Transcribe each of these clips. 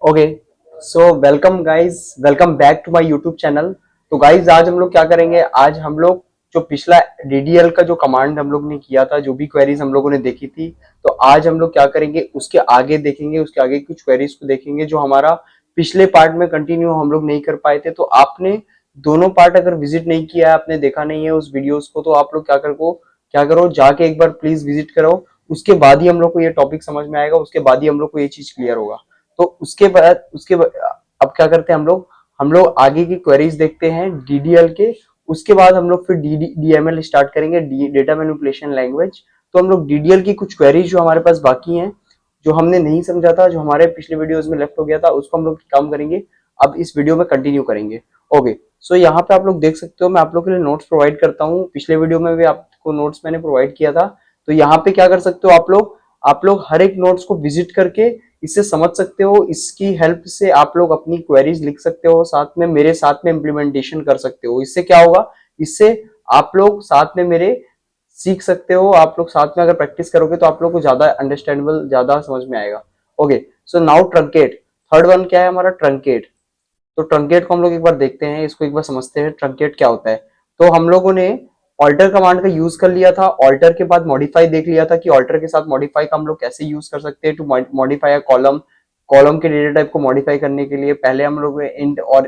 Okay, so welcome guys, welcome back to my YouTube channel. तो guys आज हम लोग क्या करेंगे, आज हम लोग जो पिछला डीडीएल का जो कमांड हम लोग ने किया था, जो भी क्वेरीज हम लोगों ने देखी थी, तो आज हम लोग क्या करेंगे उसके आगे देखेंगे, उसके आगे कुछ क्वेरीज को देखेंगे जो हमारा पिछले पार्ट में कंटिन्यू हम लोग नहीं कर पाए थे। तो आपने दोनों पार्ट अगर विजिट नहीं किया है, आपने देखा नहीं है उस वीडियोस को, तो आप लोग क्या करो जाके एक बार प्लीज विजिट करो। उसके बाद ही हम लोग को ये टॉपिक समझ में आएगा, उसके बाद ही हम लोग को ये चीज क्लियर होगा। तो अब क्या करते हैं हम लोग आगे की क्वेरीज देखते हैं डीडीएल के। उसके बाद हम लोग फिर डीएमएल स्टार्ट करेंगे, डेटा मैनिपुलेशन लैंग्वेज। तो हम लोग डीडीएल की कुछ क्वेरीज जो हमारे पास बाकी हैं, जो हमने नहीं समझा था, जो हमारे पिछले वीडियोस में लेफ्ट हो गया था, उसको हम लोग काम करेंगे, अब इस वीडियो में कंटिन्यू करेंगे। ओके, सो यहाँ पे आप लोग देख सकते हो, मैं आप लोग के लिए नोट्स प्रोवाइड करता हूँ। पिछले वीडियो में भी आपको नोट्स मैंने प्रोवाइड किया था। तो यहाँ पे क्या कर सकते हो आप लोग हर एक नोट्स को विजिट करके इससे समझ सकते हो। इसकी हेल्प से आप लोग अपनी क्वेरीज लिख सकते हो, साथ में मेरे साथ में इम्प्लीमेंटेशन कर सकते हो। इससे क्या होगा, इससे आप लोग साथ में मेरे सीख सकते हो। आप लोग साथ में अगर प्रैक्टिस करोगे तो आप लोग को ज्यादा अंडरस्टैंडेबल, ज्यादा समझ में आएगा। Okay, so now truncate. Third one क्या है हमारा, ट्रंकेट। तो ट्रंकेट को हम लोग एक बार देखते हैं, इसको एक बार समझते हैं ट्रंकेट क्या होता है। तो हम लोगों ने ऑल्टर कमांड का यूज कर लिया था, ऑल्टर के बाद मॉडिफाई देख लिया था कि ऑल्टर के साथ मॉडिफाई का हम लोग कैसे यूज कर सकते हैं to modify a column. Column के डेटा टाइप को मॉडिफाई करने के लिए पहले हम लोग ने इंट और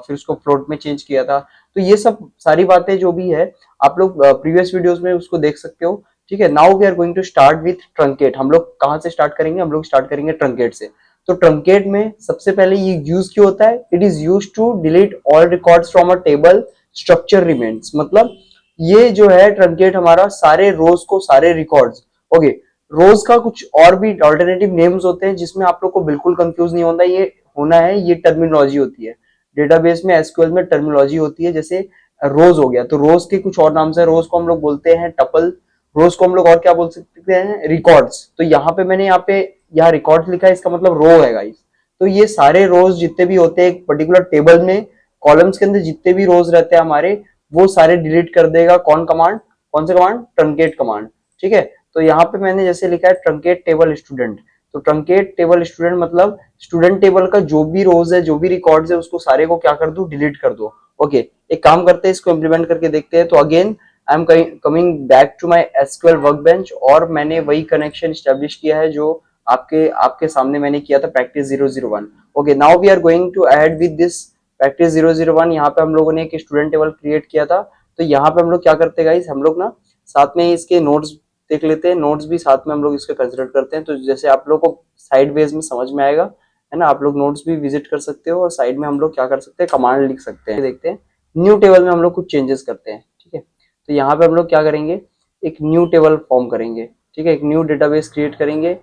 फिर उसको फ्लोट में चेंज किया था। तो ये सब सारी बातें जो भी है, आप लोग प्रीवियस वीडियोस में उसको देख सकते हो। ठीक है, now we are going to start with truncate. हम लोग कहाँ से स्टार्ट करेंगे, हम लोग स्टार्ट करेंगे ट्रंकेट से। तो ट्रंकेट में सबसे पहले ये यूज क्यों होता है, it is use to delete all records from a table, structure remains. मतलब ये जो है ट्रंकेट हमारा सारे रोज को, सारे रिकॉर्ड्स। ओके, रोज का कुछ और भी अल्टरनेटिव नेम्स होते हैं जिसमें आप लोग को बिल्कुल कंफ्यूज नहीं होता ये होना है, ये टर्मिनोलॉजी होती है डेटाबेस में, एसक्यूएल में टर्मिनोलॉजी होती है। जैसे रोज हो गया तो रोज के कुछ और नाम से, रोज को हम लोग बोलते हैं टपल, रोज को हम लोग और क्या बोल सकते हैं, रिकॉर्ड्स। तो यहाँ पे मैंने यहाँ रिकॉर्ड्स लिखा है, इसका मतलब रो है गाइस। तो ये सारे रोज जितने भी होते हैं एक पर्टिकुलर टेबल में, कॉलम्स के अंदर जितने भी रोज रहते हैं हमारे, वो सारे डिलीट कर देगा कौन कमांड, कौन सा कमांड, ट्रंकेट कमांड। ठीक है, तो यहाँ पे मैंने जैसे लिखा है ट्रंकेट टेबल स्टूडेंट। तो ट्रंकेट टेबल स्टूडेंट मतलब स्टूडेंट टेबल का जो भी रोज है, जो भी रिकॉर्ड्स है, उसको सारे को क्या कर दो, डिलीट कर दो। ओके, एक काम करते हैं, इसको इंप्लीमेंट करके देखते हैं। तो again I am coming back to my SQL workbench, और मैंने वही कनेक्शन स्टैब्लिश किया है जो आपके आपके सामने मैंने किया था, practice 001। Okay, now we are going to add with this practice 001। यहाँ पे हम लोगों ने एक स्टूडेंट टेबल क्रिएट किया था। तो यहाँ पे हम लोग क्या करते हैं गाइस, हम लोग ना साथ में इसके नोट्स देख लेते हैं, नोट्स भी साथ में हम लोग इसके कंसिडर करते हैं। तो जैसे आप लोग को साइड वेज में समझ में आएगा, है ना, आप लोग नोट्स भी विजिट कर सकते हो, और साइड में हम लोग क्या कर सकते हैं, कमांड लिख सकते हैं। देखते हैं न्यू टेबल में हम लोग कुछ चेंजेस करते हैं। ठीक है, तो यहाँ पे हम लोग क्या करेंगे, एक न्यू टेबल फॉर्म करेंगे। ठीक है, एक न्यू डेटाबेस क्रिएट करेंगे,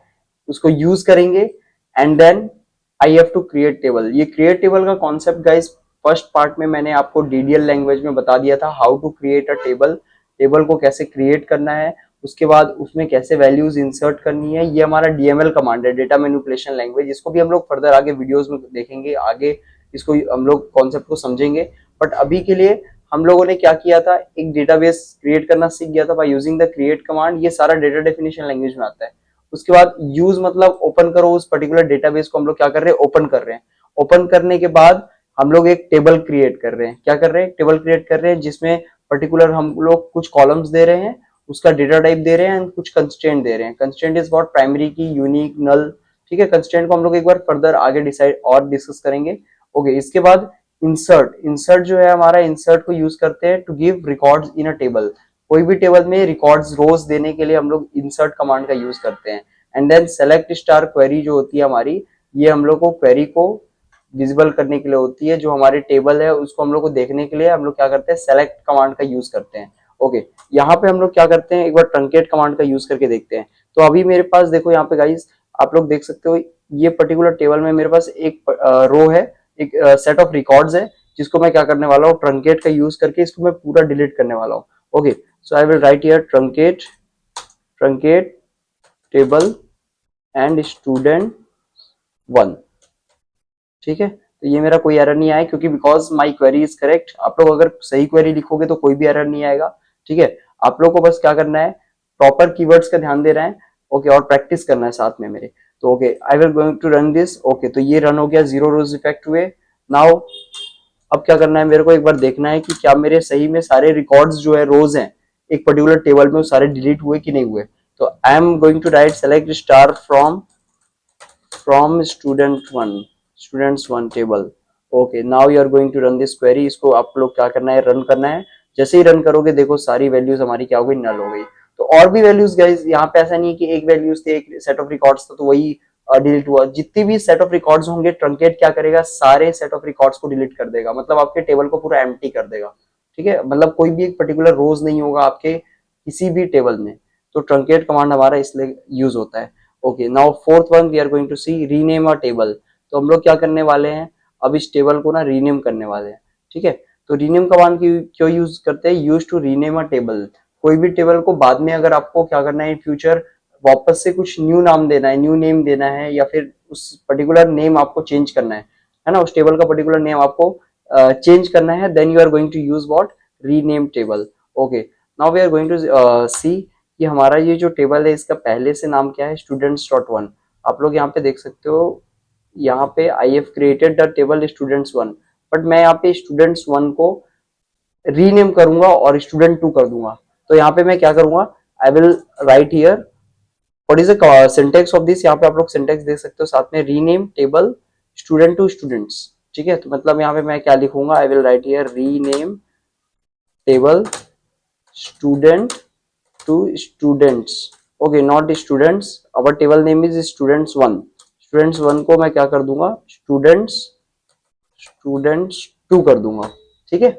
उसको यूज करेंगे, and then I have to create table. ये क्रिएट टेबल का कॉन्सेप्ट गाइस फर्स्ट पार्ट में मैंने आपको डीडीएल लैंग्वेज में बता दिया था, how to create a table, table को कैसे क्रिएट करना है, उसके बाद उसमें कैसे वैल्यूज इंसर्ट करनी है। ये हमारा डीएमएल कमांड है, डेटा मैनिपुलेशन लैंग्वेज। इसको भी हम लोग फर्दर आगे वीडियोस में देखेंगे, आगे इसको हम लोग कॉन्सेप्ट को समझेंगे। बट अभी के लिए हम लोगों ने क्या किया था, एक डेटाबेस क्रिएट करना सीख गया था by using the create command. ये सारा डेटा डेफिनेशन लैंग्वेज में आता है। उसके बाद यूज मतलब ओपन करो, उस पर्टिकुलर डेटाबेस को हम लोग क्या कर रहे हैं, ओपन कर रहे हैं। ओपन करने के बाद हम लोग एक टेबल क्रिएट कर रहे हैं। क्या कर रहे हैं, टेबल क्रिएट कर रहे हैं, जिसमें पर्टिकुलर हम लोग कुछ कॉलम्स दे रहे हैं, उसका डेटा टाइप दे रहे हैं, एंड कुछ कंस्ट्रेंट दे रहे हैं। कंस्ट्रेंट इज व्हाट, प्राइमरी की, यूनिक, नल। ठीक है, कंस्ट्रेंट को हम लोग एक बार फर्दर आगे डिसाइड और डिस्कस करेंगे। ओके, इसके बाद इंसर्ट। इंसर्ट जो है हमारा, इंसर्ट को यूज करते हैं to give records in a table. कोई भी टेबल में रिकॉर्ड्स, रोज देने के लिए हम लोग इंसर्ट कमांड का यूज करते हैं। And then select star query जो होती है हमारी, ये हम लोग को क्वेरी को विजिबल करने के लिए होती है। जो हमारे टेबल है उसको हम लोग को देखने के लिए हम लोग क्या करते हैं, सेलेक्ट कमांड का यूज करते हैं। ओके, यहाँ पे हम लोग क्या करते हैं, एक बार ट्रंकेट कमांड का यूज करके देखते हैं। तो अभी मेरे पास देखो यहाँ पे गाइस, आप लोग देख सकते हो, ये पर्टिकुलर टेबल में मेरे पास एक रो है, एक सेट ऑफ रिकॉर्ड्स है, जिसको मैं क्या करने वाला हूँ, ट्रंकेट का यूज करके इसको मैं पूरा डिलीट करने वाला हूँ। Okay, so I will write here truncate, truncate table and student 1। ठीक है, तो ये मेरा कोई एरर नहीं आया, क्योंकि because my query is correct. आप लोग अगर सही क्वेरी लिखोगे तो कोई भी एरर नहीं आएगा। ठीक है, आप लोग को बस क्या करना है, प्रॉपर कीवर्ड्स का ध्यान देना है। ओके, और प्रैक्टिस करना है साथ में मेरे। तो okay I will going to run this. Okay तो ये रन हो गया, 0 रोज इफेक्ट हुए। नाउ अब क्या करना है, मेरे को एक बार देखना है कि क्या मेरे सही में सारे रिकॉर्ड्स जो है रोज हैं एक पर्टिकुलर टेबल में वो सारे डिलीट हुए कि नहीं हुए। तो I am going to write select star from students one table. Okay now you are going to run this query. इसको आप लोग क्या करना है, रन करना है। जैसे ही रन करोगे देखो सारी वैल्यूज हमारी क्या हो गई, नल हो गई। तो और भी वैल्यूज गाइस, यहाँ पे ऐसा नहीं है कि एक वैल्यूज थे, एक सेट ऑफ रिकॉर्ड्स था तो वही डिलीट हुआ। जितनी भी सेट ऑफ रिकॉर्ड्स होंगे ट्रंकेट क्या करेगा, सारे सेट ऑफ रिकॉर्ड्स को डिलीट कर देगा, मतलब आपके टेबल को पूरा एम्प्टी कर देगा। ठीक है, मतलब कोई भी एक पर्टिकुलर रोज नहीं होगा आपके किसी भी टेबल में। तो ट्रंकेट कमांड हमारा इसलिए यूज होता है। Okay now fourth one we are going to see rename a table. तो हम लोग क्या करने वाले हैं, अब इस टेबल को ना रीनेम करने वाले हैं। ठीक है, तो रीनेम कमांड की क्यों यूज करते हैं, use to rename a table. कोई भी टेबल को बाद में अगर आपको क्या करना है इन फ्यूचर वापस से कुछ न्यू नाम देना है, न्यू नेम देना है, या फिर उस पर्टिकुलर नेम आपको चेंज करना है ना, उस टेबल का पर्टिकुलर नेम आपको चेंज करना है, then you are going to use what, rename table. Okay now we are going to see कि हमारा ये जो टेबल है इसका पहले से नाम क्या है, स्टूडेंट्स डॉट वन। आप लोग यहाँ पे देख सकते हो, यहाँ पे I have created the table students one, but मैं यहाँ पे स्टूडेंट्स वन को रीनेम करूंगा और स्टूडेंट टू कर दूंगा। तो यहाँ पे मैं क्या करूंगा, I will write here what is the syntax of this. यहाँ पे आप लोग सिंटेक्स देख सकते हो साथ में, rename table student to students. ठीक है, तो मतलब यहाँ पे मैं क्या लिखूंगा, I will write here rename table student to students। okay not students, our table name is students one। students one को मैं क्या कर दूंगा, स्टूडेंट्स टू कर दूंगा। ठीक है,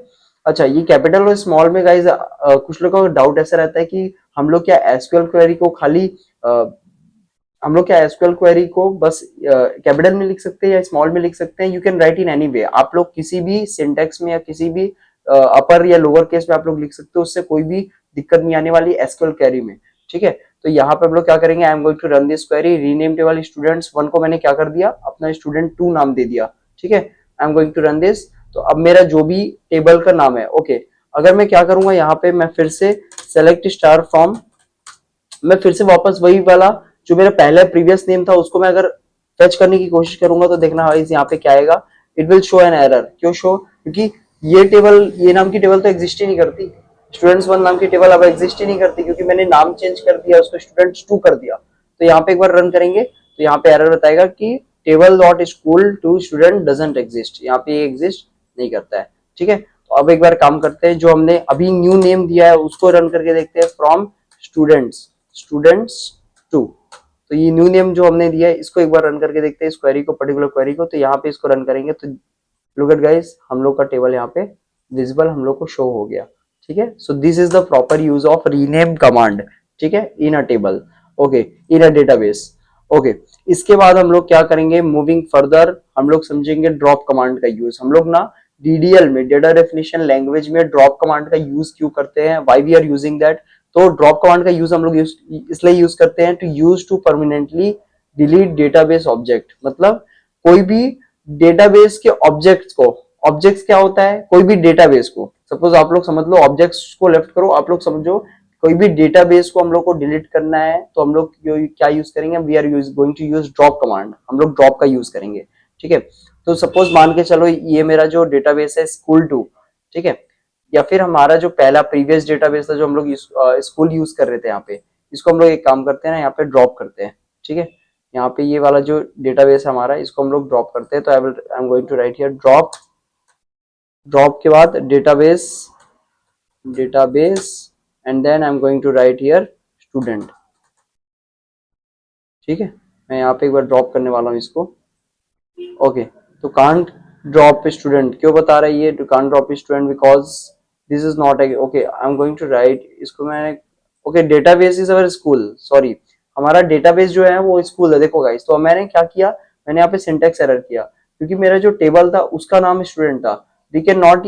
अच्छा ये कैपिटल और स्मॉल में गाइज कुछ लोगों का डाउट ऐसा रहता है कि हम लोग क्या एसक्यूएल क्वेरी को खाली हम लोग क्या एसक्यूएल क्वेरी को बस कैपिटल में लिख सकते हैं या स्मॉल में लिख सकते हैं। You can write in any way, आप लोग किसी भी सिंटेक्स में या किसी भी अपर या लोअर केस में आप लोग लिख सकते हो, उससे कोई भी दिक्कत नहीं आने वाली एसक्यूएल क्वेरी में। ठीक है, तो यहाँ पे हम लोग क्या करेंगे, I am going to run this query. Rename table students one को मैंने क्या कर दिया, अपना स्टूडेंट टू नाम दे दिया। ठीक है, I am going to run this. तो अब मेरा जो भी टेबल का नाम है, ओके अगर मैं क्या करूंगा यहाँ पे, मैं फिर से सेलेक्ट स्टार फ्रॉम, मैं फिर से वापस वही वाला जो मेरा पहला प्रीवियस नेम था उसको मैं अगर फेच करने की कोशिश करूंगा तो देखना गाइस यहाँ पे क्या आएगा, it will show an error. क्यों शो, क्योंकि ये टेबल, ये नाम की टेबल तो एग्जिस्ट ही नहीं करती, स्टूडेंट्स वन नाम की टेबल अब एग्जिस्ट ही नहीं करती, क्योंकि मैंने नाम चेंज कर दिया, उसको स्टूडेंट्स टू कर दिया। तो यहाँ पे एक बार रन करेंगे तो यहाँ पे एरर बताएगा कि table dot school to student doesn't exist, यहाँ पे ये एग्जिस्ट नहीं करता है। ठीक है, तो अब एक बार काम करते हैं, जो हमने अभी न्यू नेम दिया है उसको रन करके देखते हैं, फ्रॉम स्टूडेंट्स टू। तो ये न्यू नेम जो हमने दिया है इसको एक बार रन करके देखते हैं, इस क्वेरी को, पर्टिकुलर क्वेरी को। तो यहाँ पे इसको रन करेंगे तो लुक एट गाइस, हम लोग का टेबल यहाँ पे विजिबल हम लोग को शो हो गया। ठीक है, so this is the proper use of rename command. ठीक है, in a table, okay in a database. Okay इसके बाद हम लोग क्या करेंगे, मूविंग फर्दर हम लोग समझेंगे ड्रॉप कमांड का यूज। हम लोग ना डीडीएल में, डेटा डेफिनेशन लैंग्वेज में ड्रॉप कमांड का यूज क्यों करते हैं, why we are using that. तो ड्रॉप कमांड का यूज हम लोग इसलिए यूज करते हैं, to use to permanently delete database object. मतलब कोई भी डेटाबेस के ऑब्जेक्ट्स को, ऑब्जेक्ट्स क्या होता है, कोई भी डेटाबेस को, सपोज आप लोग समझ लो ऑब्जेक्ट्स को लेफ्ट करो, आप लोग समझो कोई भी डेटाबेस को हम लोग को डिलीट करना है तो हम लोग क्या यूज करेंगे, we are going to use drop command, हम लोग ड्रॉप का यूज करेंगे। ठीक है, तो सपोज मान के चलो ये मेरा जो डेटाबेस है स्कूल टू, ठीक है, या फिर हमारा जो पहला प्रीवियस डेटाबेस था जो हम लोग स्कूल यूज कर रहे थे, यहाँ पे इसको हम लोग एक काम करते हैं ना, यहाँ पे ड्रॉप करते हैं। ठीक है, यहाँ पे ये वाला जो डेटाबेस है हमारा, इसको हम लोग ड्रॉप करते हैं। तो I am going to write here drop, drop के बाद database and then I am going to write here student. ठीक है, मैं यहाँ पे एक बार ड्रॉप करने वाला हूँ इसको। ओके तो कांट ड्रॉप स्टूडेंट क्यों बता रहा है ये, to can't drop student because this is not okay. I am going to write इसको मैंने, okay database is our school, sorry हमारा डेटाबेस जो है वो स्कूल है। देखो गाइस, तो मैंने क्या किया, मैंने यहाँ पे सिंटेक्स एरर किया, क्योंकि मेरा जो टेबल था उसका नाम स्टूडेंट था। We can not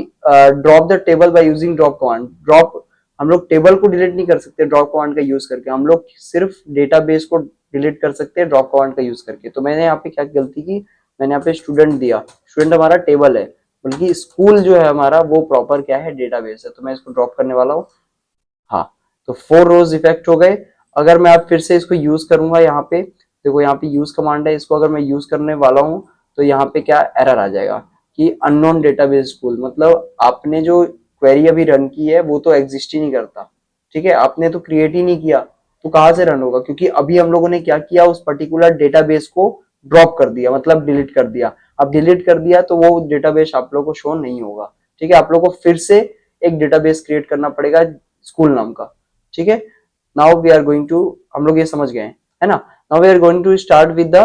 drop the table by using drop command. Drop, हम लोग टेबल को डिलीट नहीं कर सकते ड्रॉप कमांड का यूज करके, हम लोग सिर्फ डेटाबेस को डिलीट कर सकते हैं ड्रॉप कमांड का यूज करके। तो मैंने यहाँ पे क्या गलती की, मैंने यहाँ पे स्टूडेंट दिया, स्टूडेंट हमारा टेबल है, बल्कि स्कूल जो है हमारा वो प्रॉपर क्या है, डेटाबेस है। तो मैं इसको ड्रॉप करने वाला हूँ। हाँ, तो 4 रोज इफेक्ट हो गए। अगर मैं अब फिर से इसको यूज करूंगा यहाँ पे, देखो यहाँ पे यूज कमांड है, इसको अगर मैं यूज करने वाला हूँ तो यहाँ पे क्या एरर आ जाएगा कि अननोन डेटाबेस स्कूल, मतलब आपने जो क्वेरी अभी रन की है वो तो एग्जिस्ट ही नहीं करता, ठीक है, आपने तो क्रिएट ही नहीं किया, तो कहाँ से रन होगा, क्योंकि अभी हम लोगों ने क्या किया, उस पर्टिकुलर डेटाबेस को ड्रॉप कर दिया, मतलब डिलीट कर दिया। अब डिलीट कर दिया तो वो डेटाबेस आप लोगों को शो नहीं होगा, ठीक है, आप लोगों को फिर से एक डेटाबेस क्रिएट करना पड़ेगा स्कूल नाम का, ठीक है। Now we are going to, हम लोग ये समझ गए है ना। Now we are going to start with the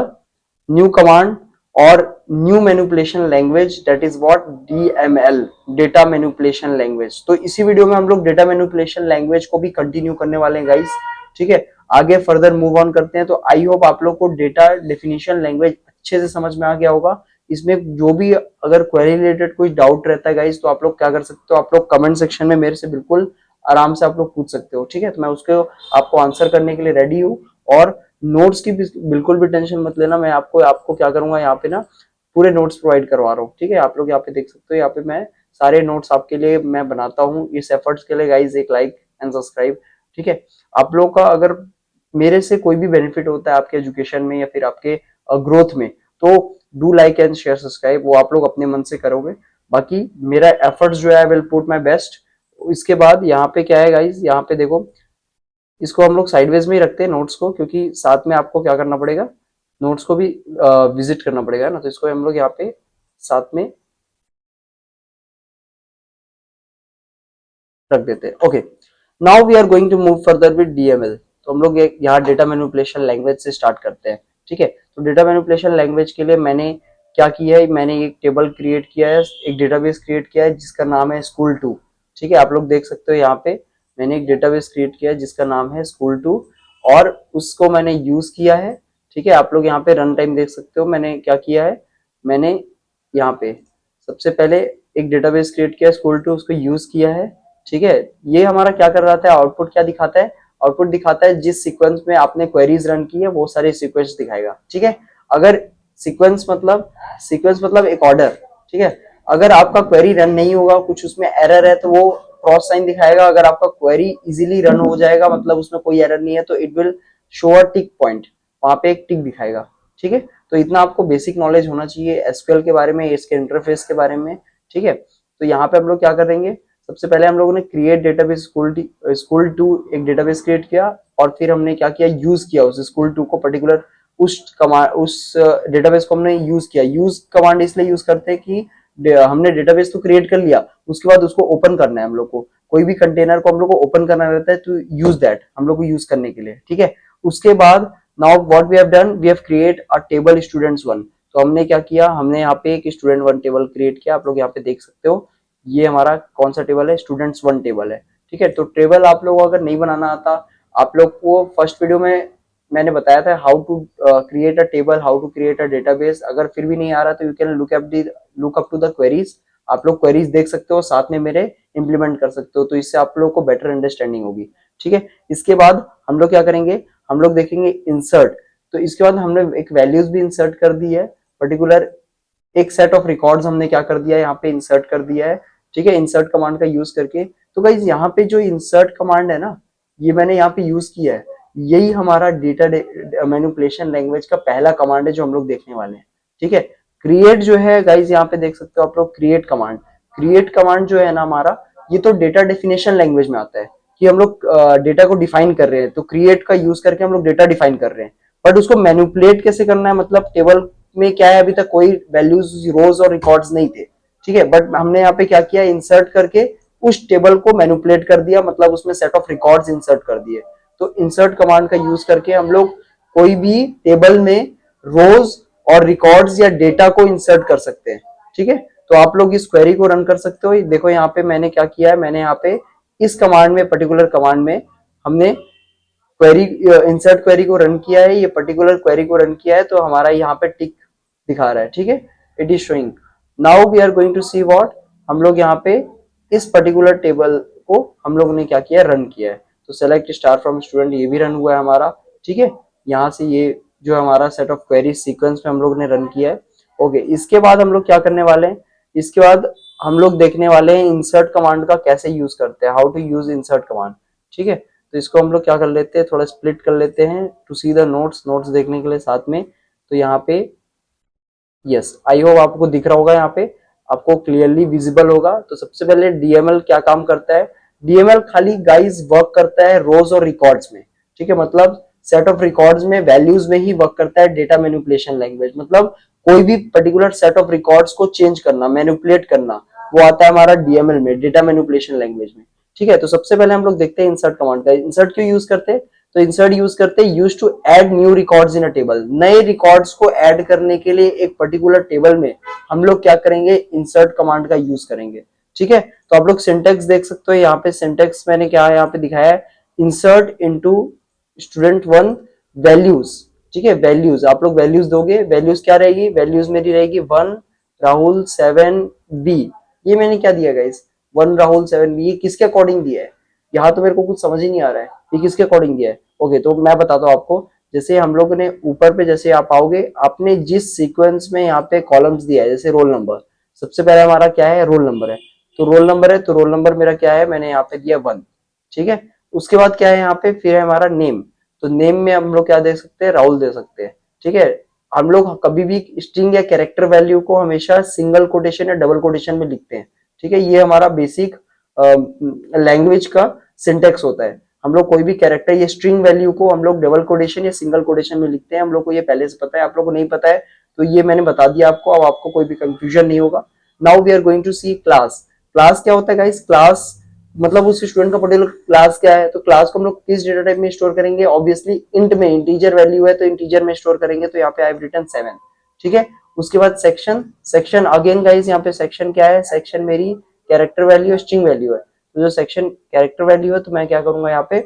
new command और new manipulation language, that is what, DML, data manipulation language. तो इसी वीडियो में हम लोग डेटा मैनिपुलेशन लैंग्वेज को भी कंटिन्यू करने वाले हैं गाइस, ठीक है। आगे फर्दर मूव ऑन करते हैं। तो आई होप आप लोग को डेटा डेफिनेशन लैंग्वेज अच्छे से समझ में आ गया होगा। इसमें जो भी अगर क्वेरी रिलेटेड कोई डाउट रहता है गाइस, तो आप लोग क्या कर सकते हो, आप लोग कमेंट सेक्शन में मेरे से बिल्कुल आराम से आप लोग पूछ सकते हो, ठीक है। तो मैं उसको आपको आंसर करने के लिए रेडी हूँ। और नोट्स की बिल्कुल भी टेंशन मत लेना, मैं आपको आपको क्या करूंगा, यहाँ पे ना पूरे नोट्स प्रोवाइड करवा रहा हूँ, ठीक है। आप लोग यहाँ पे देख सकते हो, यहाँ पे मैं सारे नोट्स आपके लिए मैं बनाता हूँ। इस एफर्ट्स के लिए गाइज एक लाइक एंड सब्सक्राइब, ठीक है। आप लोग का अगर मेरे से कोई भी बेनिफिट होता है आपके एजुकेशन में या फिर आपके ग्रोथ में, तो do like and share subscribe, वो आप लोग अपने मन से करोगे। बाकी मेरा एफर्ट्स जो है, I will put my best. इसके बाद यहाँ पे क्या है गाइज, यहाँ पे देखो, इसको हम लोग साइडवेज में ही रखते हैं नोट्स को, क्योंकि साथ में आपको क्या करना पड़ेगा, नोट्स को भी विजिट करना पड़ेगा ना। तो इसको हम लोग यहाँ पे साथ में रख देते हैं। Okay, now we are going to move further with DML. तो हम लोग यहाँ डेटा मैनिपुलेशन लैंग्वेज से स्टार्ट करते हैं, ठीक है। तो डेटा मैनिपुलेशन लैंग्वेज के लिए मैंने क्या किया है, मैंने एक टेबल क्रिएट किया है, एक डेटाबेस क्रिएट किया है जिसका नाम है स्कूल 2, ठीक है। आप लोग देख सकते हो यहाँ पे मैंने एक डेटाबेस क्रिएट किया है जिसका नाम है स्कूल 2, और उसको मैंने यूज किया है, ठीक है। आप लोग यहाँ पे रन टाइम देख सकते हो, मैंने क्या किया है, मैंने यहाँ पे सबसे पहले एक डेटाबेस क्रिएट किया स्कूल 2, उसको यूज किया है, ठीक है। ये हमारा क्या कर रहा था, आउटपुट क्या दिखाता है, आउटपुट दिखाता है जिस सीक्वेंस में आपने क्वेरीज रन की है वो सारे सीक्वेंस दिखाएगा, ठीक है। अगर सीक्वेंस मतलब एक ऑर्डर, ठीक है। अगर आपका क्वेरी रन नहीं होगा, कुछ उसमें एरर है, तो वो क्रॉस साइन दिखाएगा। अगर आपका क्वेरी इजीली रन हो जाएगा, मतलब उसमें कोई एरर नहीं है, तो it will show a tick point, वहां पे एक टिक दिखाएगा, ठीक है। तो इतना आपको बेसिक नॉलेज होना चाहिए एसक्यूएल के बारे में, इसके इंटरफेस के बारे में, ठीक है। तो यहाँ पे हम लोग क्या करेंगे, सबसे पहले हम लोगों ने क्रिएट डेटाबेस स्कूल 2 एक डेटाबेस क्रिएट किया, और फिर हमने क्या किया, यूज किया उस स्कूल 2 को, पर्टिकुलर उस डेटाबेस को हमने यूज किया। यूज कमांड इसलिए यूज करते हैं कि हमने डेटाबेस तो क्रिएट कर लिया, उसके बाद उसको ओपन करना है हम लोग को, कोई भी कंटेनर को हम लोग को ओपन करना रहता है, तो यूज दैट हम लोग को यूज करने के लिए, ठीक है। उसके बाद now what we have done, we have create a table students 1। तो हमने क्या किया, हमने यहाँ पे एक स्टूडेंट 1 टेबल क्रिएट किया। आप लोग यहाँ पे देख सकते हो, ये हमारा कौन सा टेबल है, स्टूडेंट्स 1 टेबल है, ठीक है। तो टेबल आप लोगों को अगर नहीं बनाना आता, आप लोग को फर्स्ट वीडियो में मैंने बताया था how to create a table, how to create a database. अगर फिर भी नहीं आ रहा तो you can look up to the queries, आप लोग क्वेरीज देख सकते हो, साथ में मेरे इंप्लीमेंट कर सकते हो, तो इससे आप लोग को बेटर अंडरस्टैंडिंग होगी, ठीक है। इसके बाद हम लोग क्या करेंगे, हम लोग देखेंगे इंसर्ट। तो इसके बाद हमने एक वैल्यूज भी इंसर्ट कर दी है, पर्टिकुलर एक सेट ऑफ रिकॉर्ड्स हमने क्या कर दिया है, यहाँ पे इंसर्ट कर दिया है, ठीक है, इंसर्ट कमांड का यूज करके। तो गाइज यहाँ पे जो इंसर्ट कमांड है ना, ये मैंने यहाँ पे यूज किया है, यही हमारा डेटा मैनिपुलेशन लैंग्वेज का पहला कमांड है जो हम लोग देखने वाले हैं, ठीक है। क्रिएट जो है गाइज, यहाँ पे देख सकते हो आप लोग, क्रिएट कमांड जो है ना हमारा, ये तो डेटा डेफिनेशन लैंग्वेज में आता है कि हम लोग डेटा को डिफाइन कर रहे हैं, तो क्रिएट का यूज करके हम लोग डेटा डिफाइन कर रहे हैं। बट उसको मैनिपुलेट कैसे करना है, मतलब टेबल में क्या है, अभी तक कोई वैल्यूज, रोज और रिकॉर्ड्स नहीं थे, ठीक है। बट हमने यहाँ पे क्या किया, इंसर्ट करके उस टेबल को मैनिपुलेट कर दिया, मतलब उसमें सेट ऑफ रिकॉर्ड्स इंसर्ट कर दिए। तो इंसर्ट कमांड का यूज करके हम लोग कोई भी टेबल में रोज और रिकॉर्ड्स या डेटा को इंसर्ट कर सकते हैं, ठीक है। तो आप लोग इस क्वेरी को रन कर सकते हो। देखो यहाँ पे मैंने क्या किया है, मैंने यहाँ पे इस कमांड में, पर्टिकुलर कमांड में हमने क्वेरी इंसर्ट क्वेरी को रन किया है, ये पर्टिकुलर क्वेरी को रन किया है, तो हमारा यहाँ पे टिक दिखा रहा है, ठीक है, it is showing. Now we are going to see what, हम लोग यहाँ पे इस पर्टिकुलर टेबल को हम लोग ने क्या किया, रन किया है। तो सेलेक्ट स्टार फ्रॉम स्टूडेंट, ये भी रन हुआ है हमारा, ठीक है। यहाँ से ये जो हमारा सेट ऑफ क्वेरी सीक्वेंस में हम लोग ने रन किया है। ओके, इसके बाद हम लोग क्या करने वाले हैं, इसके बाद हम लोग देखने वाले हैं इंसर्ट कमांड का कैसे यूज करते हैं, how to use insert command, ठीक है। तो इसको हम लोग क्या कर लेते हैं, थोड़ा स्प्लिट कर लेते हैं टू सी द नोट्स देखने के लिए साथ में। तो यहाँ पे यस, आई होप आपको दिख रहा होगा, यहाँ पे आपको क्लियरली विजिबल होगा। तो सबसे पहले डीएमएल क्या काम करता है, डीएमएल खाली गाइस वर्क करता है रोज और रिकॉर्ड्स में, ठीक है, मतलब सेट ऑफ रिकॉर्ड्स में वैल्यूज में ही वर्क करता है डेटा मैनिपुलेशन लैंग्वेज, मतलब कोई भी पर्टिकुलर सेट ऑफ रिकॉर्ड्स को चेंज करना, मैनिपुलेट करना, वो आता है हमारा डीएमएल में, डेटा मैनिपुलेशन लैंग्वेज में, ठीक है। तो सबसे पहले हम लोग देखते हैं इंसर्ट कमांड का। इंसर्ट क्यों यूज करते हैं, तो इंसर्ट यूज करते हैं use to add new records in a table, नए रिकॉर्ड्स को ऐड करने के लिए एक पर्टिकुलर टेबल में हम लोग क्या करेंगे, इंसर्ट कमांड का यूज करेंगे, ठीक है। तो आप लोग सिंटेक्स देख सकते हो, यहाँ पे सिंटेक्स मैंने क्या यहाँ पे दिखाया है, insert into student one values, ठीक है, वैल्यूज आप लोग वैल्यूज दोगे, वैल्यूज क्या रहेगी, वैल्यूज मेरी रहेगी 1 राहुल 7 बी, ये मैंने क्या दिया गाइस, 1 राहुल 7 बी, ये किसके अकॉर्डिंग दिया है, यहाँ तो मेरे को कुछ समझ ही नहीं आ रहा है, ये किसके अकॉर्डिंग दिया है। ओके, तो मैं बताता हूँ आपको, जैसे हम लोगों ने ऊपर पे जैसे आप आओगे, आपने जिस सीक्वेंस में यहाँ पे कॉलम्स दिया है, जैसे रोल नंबर, सबसे पहले हमारा क्या है, रोल नंबर है, तो रोल नंबर है, तो रोल नंबर मेरा क्या है, मैंने यहाँ पे दिया 1, ठीक है। उसके बाद क्या है यहाँ पे, फिर है हमारा नेम, तो नेम में हम लोग क्या दे सकते हैं, राहुल दे सकते हैं, ठीक है। हम लोग कभी भी स्ट्रिंग या कैरेक्टर वैल्यू को हमेशा सिंगल कोटेशन या डबल कोटेशन में लिखते हैं, ठीक है, ये हमारा बेसिक लैंग्वेज का सिंटेक्स होता है। हम लोग कोई भी कैरेक्टर या स्ट्रिंग वैल्यू को हम लोग डबल कोटेशन या सिंगल कोटेशन में लिखते हैं, हम लोग को ये पहले से पता है, आप लोग को नहीं पता है तो ये मैंने बता दिया आपको, अब आपको कोई भी कंफ्यूजन नहीं होगा। Now we are going to see class. Class क्या होता है गाइस, क्लास मतलब उस स्टूडेंट का पर्टिकुलर क्लास क्या है, तो क्लास को हम लोग किस डेटा टाइप में स्टोर करेंगे, ऑब्वियसली इंट में, इंटीजर वैल्यू है तो इंटीजर में स्टोर करेंगे, तो यहाँ पे आई हैव रिटन 7, ठीक है। उसके बाद सेक्शन, सेक्शन अगेन गाइस यहाँ पे सेक्शन क्या है, सेक्शन मेरी कैरेक्टर वैल्यू स्ट्रिंग वैल्यू है, तो जो सेक्शन कैरेक्टर वैल्यू है तो मैं क्या करूंगा यहाँ पे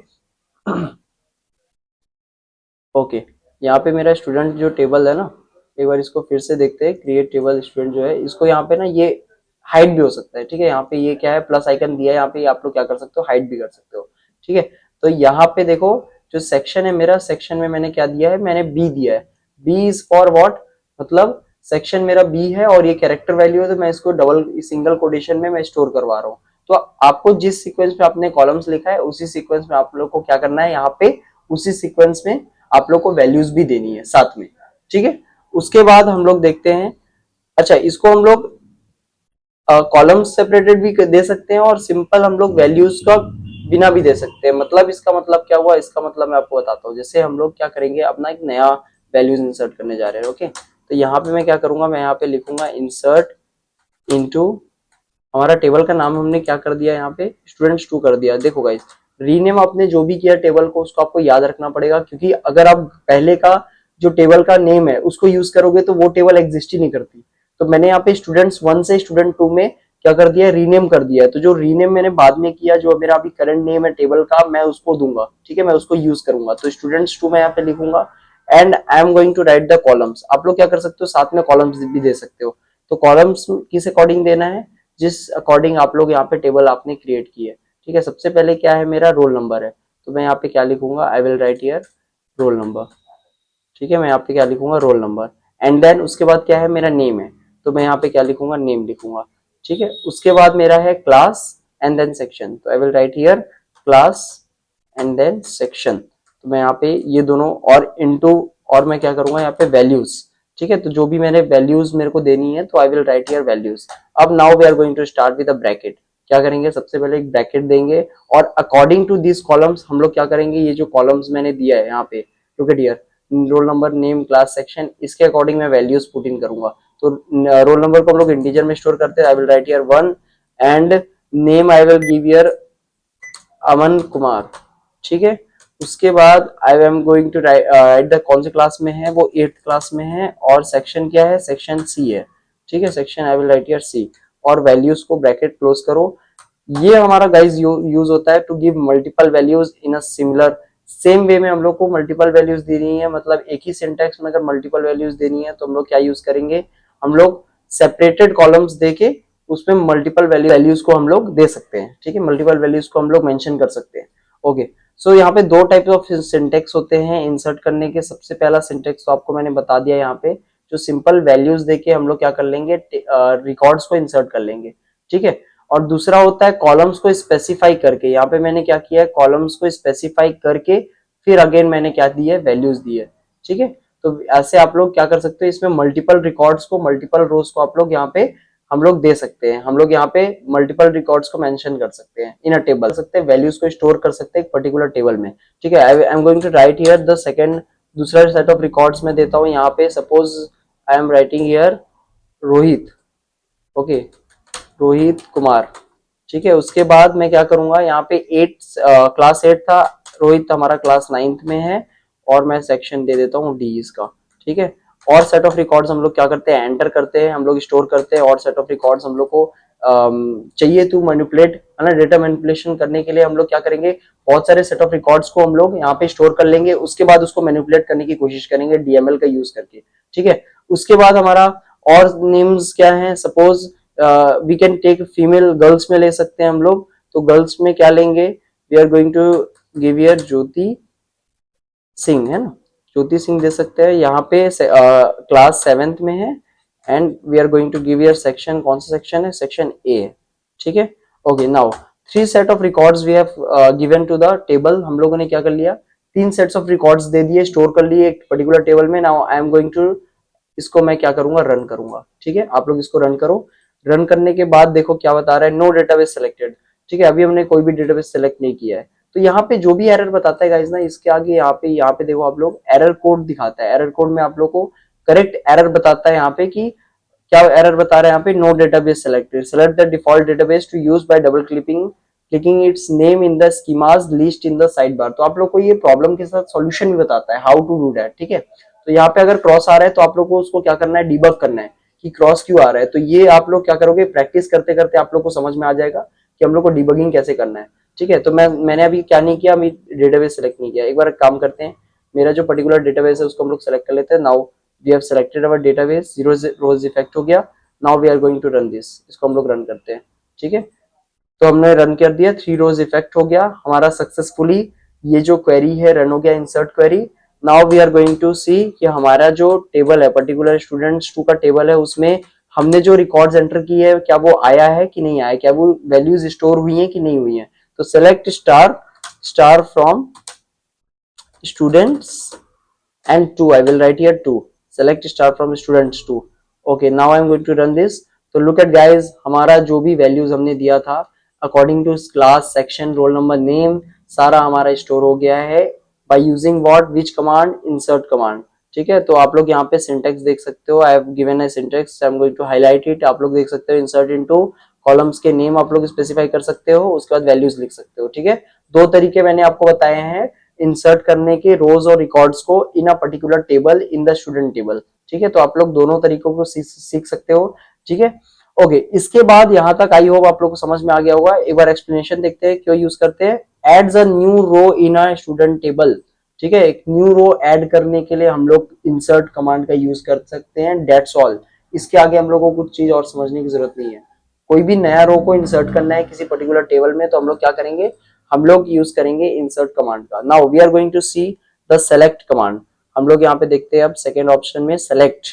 ओके, यहाँ पे मेरा स्टूडेंट जो टेबल है ना, एक बार इसको फिर से देखते हैं, क्रिएट टेबल स्टूडेंट जो है, इसको यहाँ पे ना ये हाइड भी हो सकता है, ठीक है, यहाँ पे ये क्या है, प्लस आइकन दिया है, यहाँ पे आप लोग क्या कर सकते हो, हाइड भी कर सकते हो, ठीक है। तो यहाँ पे देखो जो सेक्शन है मेरा, सेक्शन में मैंने क्या दिया है, मैंने बी दिया है, बी इज फॉर व्हाट, मतलब सेक्शन मेरा बी है और ये कैरेक्टर वैल्यू है, तो मैं इसको डबल सिंगल कोटेशन में मैं स्टोर करवा रहा हूँ। तो आपको जिस सीक्वेंस में आपने कॉलम्स लिखा है उसी सीक्वेंस में आप लोग को क्या करना है, यहाँ पे उसी सीक्वेंस में आप लोग को वैल्यूज भी देनी है साथ में, ठीक है। उसके बाद हम लोग देखते हैं, अच्छा इसको हम लोग कॉलम्स सेपरेटेड भी दे सकते हैं और सिंपल हम लोग वैल्यूज का बिना भी दे सकते हैं, मतलब इसका मतलब क्या हुआ, इसका मतलब मैं आपको बताता हूँ। जैसे हम लोग क्या करेंगे, अपना एक नया वैल्यूज इंसर्ट करने जा रहे हैं, ओके, तो यहाँ पे मैं क्या करूंगा, मैं यहाँ पे लिखूंगा इंसर्ट इनटू, हमारा टेबल का नाम हमने क्या कर दिया, यहाँ पे स्टूडेंट्स 2 कर दिया। देखो गाइस, रीनेम आपने जो भी किया टेबल को, उसको आपको याद रखना पड़ेगा, क्योंकि अगर आप पहले का जो टेबल का नेम है उसको यूज करोगे तो वो टेबल एग्जिस्ट ही नहीं करती। तो मैंने यहाँ पे स्टूडेंट्स 1 से स्टूडेंट 2 में क्या कर दिया, रीनेम कर दिया है, तो जो रीनेम मैंने बाद में किया, जो मेरा अभी करंट नेम है टेबल का, मैं उसको दूंगा, ठीक है, मैं उसको यूज करूंगा। तो स्टूडेंट्स 2 मैं यहाँ पे लिखूंगा and I am going to write the columns. आप लोग क्या कर सकते हो, साथ में कॉलम्स भी दे सकते हो। तो कॉलम्स किस अकॉर्डिंग देना है, जिस अकॉर्डिंग आप लोग यहाँ पे टेबल आपने क्रिएट की है, ठीक है। सबसे पहले क्या है, मेरा रोल नंबर है, तो मैं यहाँ पे क्या लिखूंगा, I will write here roll number, ठीक है, मैं यहाँ पे क्या लिखूंगा, रोल नंबर। एंड देन उसके बाद क्या है, मेरा नेम है, तो मैं यहाँ पे क्या लिखूंगा, नेम लिखूंगा, ठीक है। उसके बाद मेरा है क्लास एंड देन सेक्शन, तो I will write here class and then section, तो मैं यहाँ पे ये दोनों और इनटू, और मैं क्या करूंगा यहाँ पे वैल्यूज, ठीक है। तो जो भी मैंने वैल्यूज मेरे को देनी है, तो I will write here values. अब now we are going to start with a bracket. क्या करेंगे, सबसे पहले एक ब्रैकेट देंगे और अकॉर्डिंग टू दिस कॉलम्स हम लोग क्या करेंगे, ये जो कॉलम्स मैंने दिया है यहाँ पे, look at here, role number name class section, इसके अकॉर्डिंग मैं वैल्यूज पुट इन करूंगा। तो रोल नंबर को हम लोग इंटीजर में स्टोर करते हैं, I will write here 1 and name I will give here Aman Kumar, ठीक है। उसके बाद I am going to write the कौन से क्लास में है, वो 8th क्लास में है, और सेक्शन क्या है, सेक्शन सी है, ठीक है, section I will write here C, और वैल्यूज को ब्रैकेट क्लोज करो। ये हमारा गाइज यूज होता है to give multiple values in a similar, same way में हम लोग को मल्टीपल वैल्यूज देनी है, मतलब एक ही सिंटेक्स में अगर मल्टीपल वैल्यूज देनी है तो हम लोग क्या यूज करेंगे, हम लोग सेपरेटेड कॉलम्स देके उसमें मल्टीपल वैल्यूज को हम लोग दे सकते हैं, ठीक है, मल्टीपल वैल्यूज को हम लोग मेंशन कर सकते हैं। ओके, सो यहाँ पे दो टाइप ऑफ सिंटेक्स होते हैं इंसर्ट करने के। सबसे पहला सिंटेक्स तो आपको मैंने बता दिया यहाँ पे, जो सिंपल वैल्यूज देके हम लोग क्या कर लेंगे, रिकॉर्ड्स को इंसर्ट कर लेंगे, ठीक है। और दूसरा होता है कॉलम्स को स्पेसिफाई करके। यहाँ पे मैंने क्या किया है, कॉलम्स को स्पेसिफाई करके फिर अगेन मैंने क्या दी है, वैल्यूज दी है। ठीक है, तो ऐसे आप लोग क्या कर सकते हो, इसमें मल्टीपल रिकॉर्ड्स को, मल्टीपल रोज को आप लोग यहाँ पे हम लोग दे सकते हैं। हम लोग यहाँ पे मल्टीपल रिकॉर्ड्स को मेंशन कर सकते हैं इन अ टेबल, कर सकते हैं वैल्यूज को स्टोर कर सकते हैं एक पर्टिकुलर टेबल में। ठीक है, I am going to write here the second, दूसरा सेट ऑफ रिकॉर्ड्स में देता हूँ यहाँ पे। Suppose I am writing here Rohit, okay, Rohit Kumar. ठीक है, उसके बाद मैं क्या करूंगा, यहाँ पे क्लास 8 था, रोहित हमारा क्लास 9th में है, और मैं सेक्शन दे देता हूँ डी इसका। ठीक है, और सेट ऑफ रिकॉर्ड्स हम लोग क्या करते हैं, एंटर करते हैं, हम लोग स्टोर करते हैं। और सेट ऑफ रिकॉर्ड्स हम लोग को चाहिए तो मैनिपुलेट, है ना, डेटा मैनिपुलेशन करने के लिए हम लोग क्या करेंगे, बहुत सारे सेट ऑफ रिकॉर्ड्स को हम लोग यहाँ पे स्टोर कर लेंगे, उसके बाद उसको मैनिपुलेट करने की कोशिश करेंगे डीएमएल का यूज करके। ठीक है, उसके बाद हमारा और नेम्स क्या है, suppose we can take female, girls में ले सकते हैं हम लोग। तो गर्ल्स में क्या लेंगे, we are going to give here Jyoti Singh, है ना, ज्योति सिंह दे सकते हैं। यहाँ पे क्लास 7th में है, and we are going to give here section, कौन सा सेक्शन है, सेक्शन ए। ठीक है, okay, now 3 set of records we have given to the table. हम लोगों ने क्या कर लिया, 3 सेट्स ऑफ रिकॉर्ड्स दे दिए, स्टोर कर लिए एक पर्टिकुलर टेबल में। Now I am going to, इसको मैं क्या करूंगा, रन करूंगा। ठीक है, आप लोग इसको रन करो। रन करने के बाद देखो क्या बता रहा है, नो डेटाबेस सिलेक्टेड। ठीक है, अभी हमने कोई भी डेटाबेस सिलेक्ट नहीं किया है। तो यहाँ पे जो भी एरर बताता है गाइस ना, इसके आगे यहाँ पे देखो आप लोग, एरर कोड दिखाता है। एरर कोड में आप लोग को करेक्ट एरर बताता है यहाँ पे कि क्या एरर बता रहा है यहाँ पे, no database selected, select the default database to use by double clicking its name in the schemas list in the side bar. तो आप लोग को ये प्रॉब्लम के साथ सॉल्यूशन भी बताता है, हाउ टू डू दैट। ठीक है, तो यहाँ पे अगर क्रॉस आ रहा है तो आप लोग को उसको क्या करना है, डिबग करना है कि क्रॉस क्यों आ रहा है। तो ये आप लोग क्या करोगे, प्रैक्टिस करते करते आप लोग को समझ में आ जाएगा कि हम लोग को डिबगिंग कैसे करना है। ठीक है, तो मैंने अभी क्या नहीं किया, अभी डेटाबेस सेलेक्ट नहीं किया। एक बार काम करते हैं, मेरा जो पर्टिकुलर डेटाबेस है उसको हम लोग सेलेक्ट कर लेते हैं। Now we have selected our database, 0 rows effect हो गया। Now we are going to run this, इसको हम लोग रन करते हैं। ठीक है, तो हमने रन कर दिया, 3 रोज इफेक्ट हो गया हमारा सक्सेसफुली। ये जो क्वेरी है रन हो गया, insert query. Now we are going to see कि हमारा जो टेबल है, पर्टिकुलर स्टूडेंट्स 2 का टेबल है, उसमें हमने जो रिकॉर्ड्स एंटर की है क्या वो आया है कि नहीं आया, क्या वो वैल्यूज स्टोर हुई है कि नहीं हुई है। तो select star from students and 2, I will write here 2, select star from students 2. Okay, now I am going to run this. तो look at guys, हमारा जो भी वैल्यूज हमने दिया था according to class, section, roll number, name, सारा हमारा store हो गया है by using what, which command, insert command. ठीक है, तो आप लोग यहाँ पे सिंटेक्स देख सकते हो, I have given a syntax, I am going to highlight it. आप लोग देख सकते हो, insert into कॉलम्स के नेम आप लोग स्पेसिफाई कर सकते हो, उसके बाद वैल्यूज लिख सकते हो। ठीक है, 2 तरीके मैंने आपको बताए हैं इंसर्ट करने के रोज और रिकॉर्ड्स को in a particular table in the student table. ठीक है, तो आप लोग दोनों तरीकों को सीख सकते हो। ठीक है, ओके, इसके बाद यहाँ तक आई होप आप लोग को समझ में आ गया होगा। एक बार एक्सप्लेनेशन देखते हैं क्यों यूज करते हैं, adds a new row in a student table. ठीक है, एक न्यू रो ऐड करने के लिए हम लोग इंसर्ट कमांड का यूज कर सकते हैं, डेट्स ऑल। इसके आगे हम लोग को कुछ चीज और समझने की जरूरत नहीं है। कोई भी नया रो को इंसर्ट करना है किसी पर्टिकुलर टेबल में, तो हम लोग क्या करेंगे, हम लोग यूज करेंगे इंसर्ट कमांड का। Now we are going to see the select command. हम लोग यहाँ पे देखते हैं अब सेकेंड ऑप्शन में सेलेक्ट।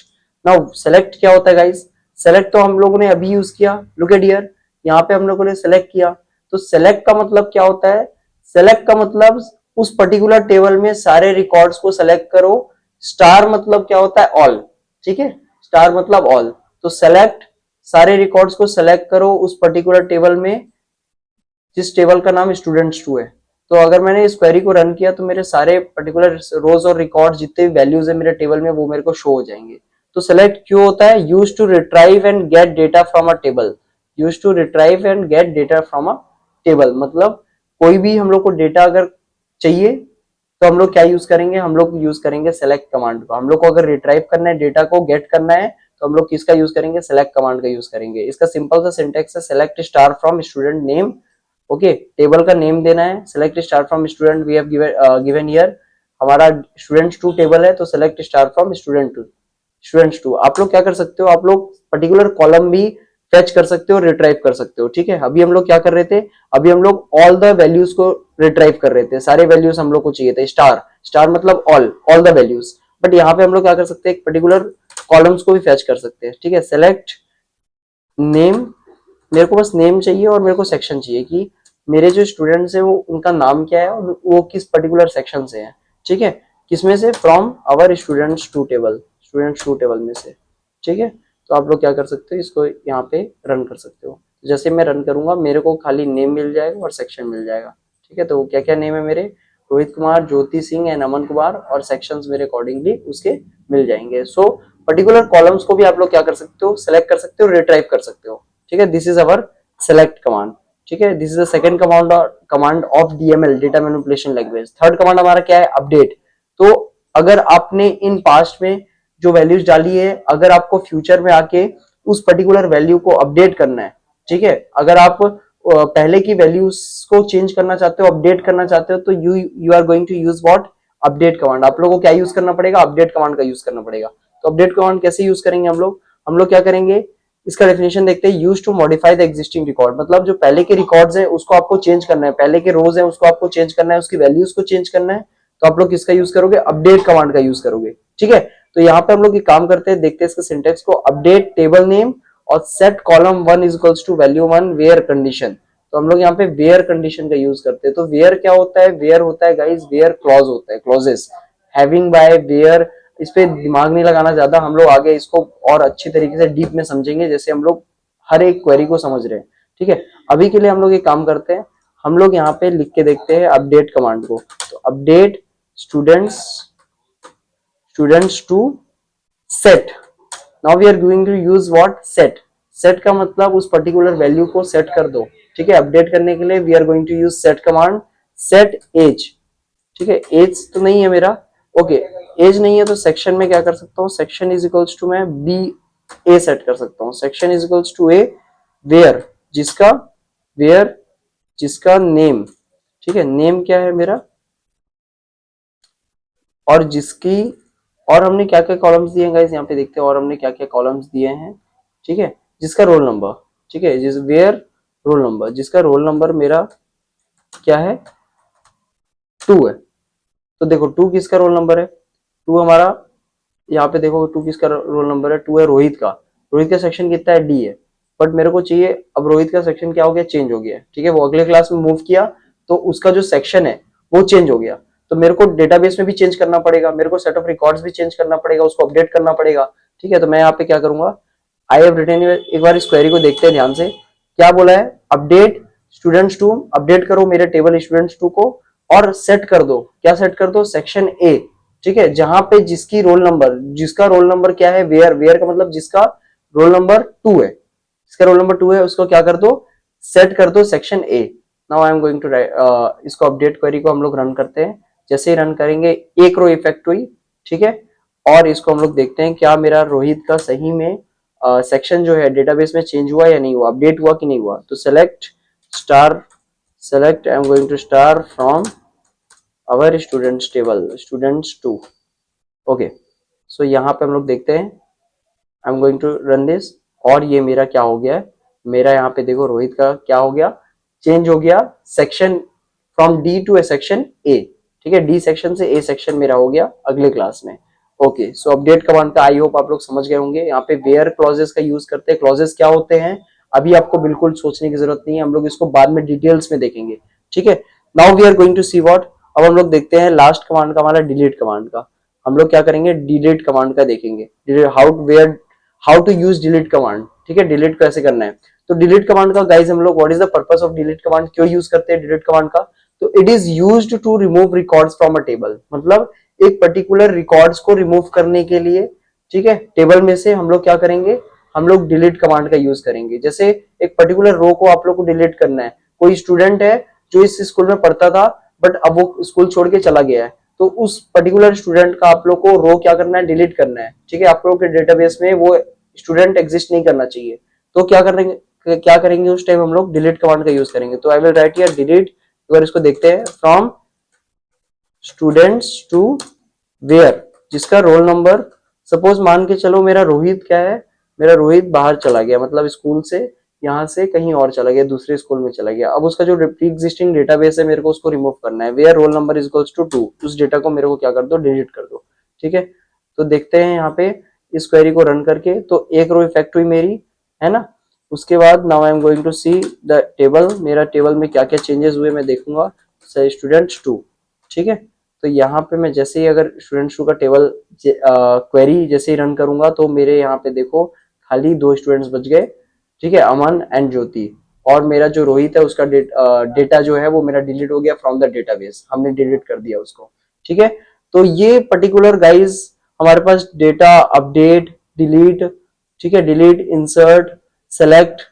नाउ सेलेक्ट क्या होता है गाइस, सेलेक्ट तो हम लोगों ने अभी यूज किया, लुक एट हियर, यहाँ पे हम लोगों ने सेलेक्ट किया। तो सेलेक्ट का मतलब क्या होता है, सेलेक्ट का मतलब उस पर्टिकुलर टेबल में सारे रिकॉर्ड्स को सेलेक्ट करो। स्टार मतलब क्या होता है, ऑल। ठीक है, स्टार मतलब ऑल। तो सेलेक्ट, सारे रिकॉर्ड्स को सेलेक्ट करो उस पर्टिकुलर टेबल में जिस टेबल का नाम स्टूडेंट्स 2 है। तो अगर मैंने इस क्वेरी को रन किया तो मेरे सारे पर्टिकुलर रोज और रिकॉर्ड जितने भी वैल्यूज है मेरे टेबल में वो मेरे को शो हो जाएंगे। तो सेलेक्ट क्यों होता है, use to retrieve and get data from a table. Use to retrieve and get data from a table मतलब कोई भी हम लोग को डेटा अगर चाहिए तो हम लोग क्या यूज करेंगे, हम लोग यूज करेंगे सेलेक्ट कमांड को। हम लोग को अगर रिट्राइव करना है, डेटा को गेट करना है, तो हम लोग किसका यूज करेंगे, सेलेक्ट कमांड का यूज करेंगे। इसका सिंपल सा सिंटेक्स है, select star from student name. Okay, table का नेम देना है, select star from student, we have given here हमारा स्टूडेंट्स 2 टेबल है, तो सेलेक्ट स्टार फ्रॉम स्टूडेंट्स 2। आप लोग क्या कर सकते हो, आप लोग पर्टिकुलर कॉलम भी फेच कर सकते हो, रिट्राइव कर सकते हो। ठीक है, अभी हम लोग क्या कर रहे थे, अभी हम लोग ऑल द वैल्यूज को रिट्राइव कर रहे थे, सारे वैल्यूज हम लोग को चाहिए थे। स्टार मतलब ऑल द वैल्यूज। बट यहाँ पे हम लोग क्या कर सकते हैं, एक पर्टिकुलर कॉलम्स को भी फेच कर सकते हैं। ठीक है, सेलेक्ट नेम मेरे को बस नेम चाहिए और मेरे को सेक्शन चाहिए कि मेरे जो स्टूडेंट्स हैं वो उनका नाम क्या है और वो किस पर्टिकुलर सेक्शन से हैं, ठीक है, किसमें से, from our students two table में से, ठीक है। तो आप लोग क्या कर सकते हो, इसको यहाँ पे रन कर सकते हो। जैसे मैं रन करूंगा मेरे को खाली नेम मिल जाएगा और सेक्शन मिल जाएगा, ठीक है। तो क्या क्या नेम है मेरे, रोहित कुमार, ज्योति सिंह एंड अमन कुमार, और सेक्शंस मेरे अकॉर्डिंगली उसके मिल जाएंगे। सो पर्टिकुलर कॉलम्स को भी आप लोग क्या कर सकते हो, सेलेक्ट कर सकते हो, रिट्राइव कर सकते हो, ठीक है। This is our select command, ठीक है। This is the second command of DML, data manipulation language. Third command हमारा क्या है, अपडेट। तो अगर आपने इन पास्ट में जो वैल्यूज डाली है, अगर आपको फ्यूचर में आके उस पर्टिकुलर वैल्यू को अपडेट करना है, ठीक है, अगर आप पहले की वैल्यूज को चेंज करना चाहते हो, अपडेट करना चाहते हो, तो you are going to use what, update command. आप लोगों को क्या यूज करना पड़ेगा, अपडेट कमांड का यूज करना पड़ेगा। तो अपडेट कमांड कैसे यूज करेंगे हम लोग क्या करेंगे, इसका डेफिनेशन देखते हैं। Use to modify the existing record, मतलब जो पहले के रिकॉर्ड्स हैं उसको आपको चेंज करना है, पहले के रोज हैं उसको आपको चेंज करना है, उसकी वैल्यूज को चेंज करना है। तो आप लोग किसका यूज करोगे, अपडेट कमांड का यूज करोगे, ठीक है। तो यहाँ पे हम लोग एक काम करते हैं, देखते हैं इसका सिंटेक्स को, अपडेट टेबल नेम और set column 1 is equals to value 1 where condition. तो हम लोग यहाँ पे वेयर कंडीशन का यूज करते हैं। तो वेयर क्या होता है, वेयर होता है गाइस, वेयर क्लॉज होता है, क्लॉजेस, हैविंग बाय वेयर। इस पे दिमाग नहीं लगाना ज्यादा, हम लोग आगे इसको और अच्छी तरीके से डीप में समझेंगे, जैसे हम लोग हर एक क्वेरी को समझ रहे हैं, ठीक है। अभी के लिए हम लोग एक काम करते हैं, हम लोग यहाँ पे लिख के देखते हैं अपडेट कमांड को। तो update students two set. Now we are going to use what, set. Set का मतलब उस पर्टिकुलर वैल्यू को सेट कर दो, ठीक है। अपडेट करने के लिए we are going to use set command, set age, ठीक है। एज तो नहीं है मेरा, ओके, एज नहीं है तो सेक्शन में क्या कर सकता हूँ, सेक्शन इज इक्वल्स टू मैं बी ए सेट कर सकता हूँ। Section is equals to A where, जिसका वेयर जिसका नेम, ठीक है, नेम क्या है मेरा, और जिसकी, और हमने क्या क्या कॉलम्स दिए हैं गाइस यहाँ पे देखते हैं, और हमने क्या क्या कॉलम्स दिए हैं, ठीक है। जिसका रोल नंबर, ठीक है, जिस वेयर रोल नंबर, जिसका रोल नंबर मेरा क्या है, 2 है। तो देखो 2 किसका रोल नंबर है, 2 हमारा, यहाँ पे देखो 2 किसका रोल नंबर है, 2 है रोहित का। रोहित का सेक्शन कितना है, डी है। बट मेरे को चाहिए, अब रोहित का सेक्शन क्या हो गया, चेंज हो गया, ठीक है। वो अगले क्लास में मूव किया तो उसका जो सेक्शन है वो चेंज हो गया। तो मेरे को डेटाबेस में भी चेंज करना पड़ेगा, मेरे को सेट ऑफ रिकॉर्ड्स भी चेंज करना पड़ेगा, उसको अपडेट करना पड़ेगा, ठीक है। तो मैं यहाँ पे क्या करूंगा, आई हैव रिटन, एक बार इस क्वेरी को देखते हैं ध्यान से। क्या बोला है, अपडेट स्टूडेंट्स टू, अपडेट करो मेरे टेबल स्टूडेंट्स टू को, और सेट कर दो, क्या सेट कर दो, सेक्शन ए, ठीक है, जहां पे जिसकी रोल नंबर, जिसका रोल नंबर क्या है, वेयर, वेयर का मतलब जिसका रोल नंबर 2 है, जिसका रोल नंबर 2 है उसको क्या कर दो, सेट कर दो section A. Now I am going to इसको अपडेट क्वेरी को हम लोग रन करते हैं। जैसे ही रन करेंगे एक रो इफेक्ट हुई, ठीक है। और इसको हम लोग देखते हैं क्या मेरा रोहित का सही में सेक्शन जो है डेटाबेस में चेंज हुआ या नहीं हुआ, अपडेट हुआ कि नहीं हुआ। तो select I am going to star from our students table, students two, okay. So यहाँ पे हम लोग देखते हैं, I am going to run this, और ये मेरा क्या हो गया है, मेरा यहाँ पे देखो रोहित का क्या हो गया, चेंज हो गया section, from D to A section A, ठीक है। डी सेक्शन से ए सेक्शन मेरा हो गया अगले क्लास में, ओके। सो अपडेट कमांड का आई होप आप लोग समझ गए होंगे। यहाँ पे वेयर क्लॉजेस का यूज करते हैं। क्लॉजेस क्या होते हैं अभी आपको बिल्कुल सोचने की जरूरत नहीं है, हम लोग इसको बाद में डिटेल्स में देखेंगे, ठीक है। Now we are going to see what, अब हम लोग देखते हैं लास्ट कमांड का, हमारा डिलीट कमांड का। हम लोग क्या करेंगे, डिलीट कमांड का देखेंगे, how to use delete command, ठीक है। डिलीट कैसे करना है, तो डिलीट कमांड का गाइस हम लोग, what is the purpose of delete command, क्यों यूज करते हैं डिलीट कमांड का। तो it is used to remove records from a table, मतलब एक पर्टिकुलर रिकॉर्ड्स को रिमूव करने के लिए, ठीक है, टेबल में से हम लोग क्या करेंगे, हम लोग डिलीट कमांड का यूज करेंगे। जैसे एक पर्टिकुलर रो को आप लोग को डिलीट करना है, कोई स्टूडेंट है जो इस स्कूल में पढ़ता था बट अब वो स्कूल छोड़ के चला गया है, तो उस पर्टिकुलर स्टूडेंट का आप लोग को रो क्या करना है, डिलीट करना है, ठीक है। आप लोग के डेटाबेस में वो स्टूडेंट एग्जिस्ट नहीं करना चाहिए, तो क्या करेंगे उस टाइम हम लोग डिलीट कमांड का यूज करेंगे। तो I will write here delete, अगर इसको देखते हैं, फ्रॉम स्टूडेंट्स टू वेयर, जिसका रोल नंबर, सपोज मान के चलो मेरा रोहित क्या है, मेरा रोहित बाहर चला गया, मतलब स्कूल से यहाँ से कहीं और चला गया, दूसरे स्कूल में चला गया। अब उसका जो प्री एग्जिस्टिंग डेटाबेस है मेरे को उसको रिमूव करना है, where roll number is equals to 2, उस डेटा को मेरे को क्या कर दो, डिलीट कर दो, ठीक है। तो देखते हैं यहाँ पे इस क्वेरी को रन करके, तो एक रो इफेक्ट हुई मेरी, है ना। उसके बाद now I am going to see the table, मेरा टेबल में क्या क्या चेंजेस हुए मैं देखूंगा। स्टूडेंट्स टू, ठीक है। तो यहाँ पे मैं जैसे ही अगर स्टूडेंट्स टू का टेबल क्वेरी जैसे ही रन करूंगा तो मेरे यहाँ पे देखो खाली 2 स्टूडेंट्स बच गए, ठीक है, अमन एंड ज्योति। और मेरा जो रोहित है उसका डेटा जो है वो मेरा डिलीट हो गया फ्रॉम द डेटाबेस, हमने डिलीट कर दिया उसको, ठीक है। तो ये पर्टिकुलर गाइज हमारे पास डेटा अपडेट, डिलीट, ठीक है, डिलीट, इंसर्ट, सेलेक्ट,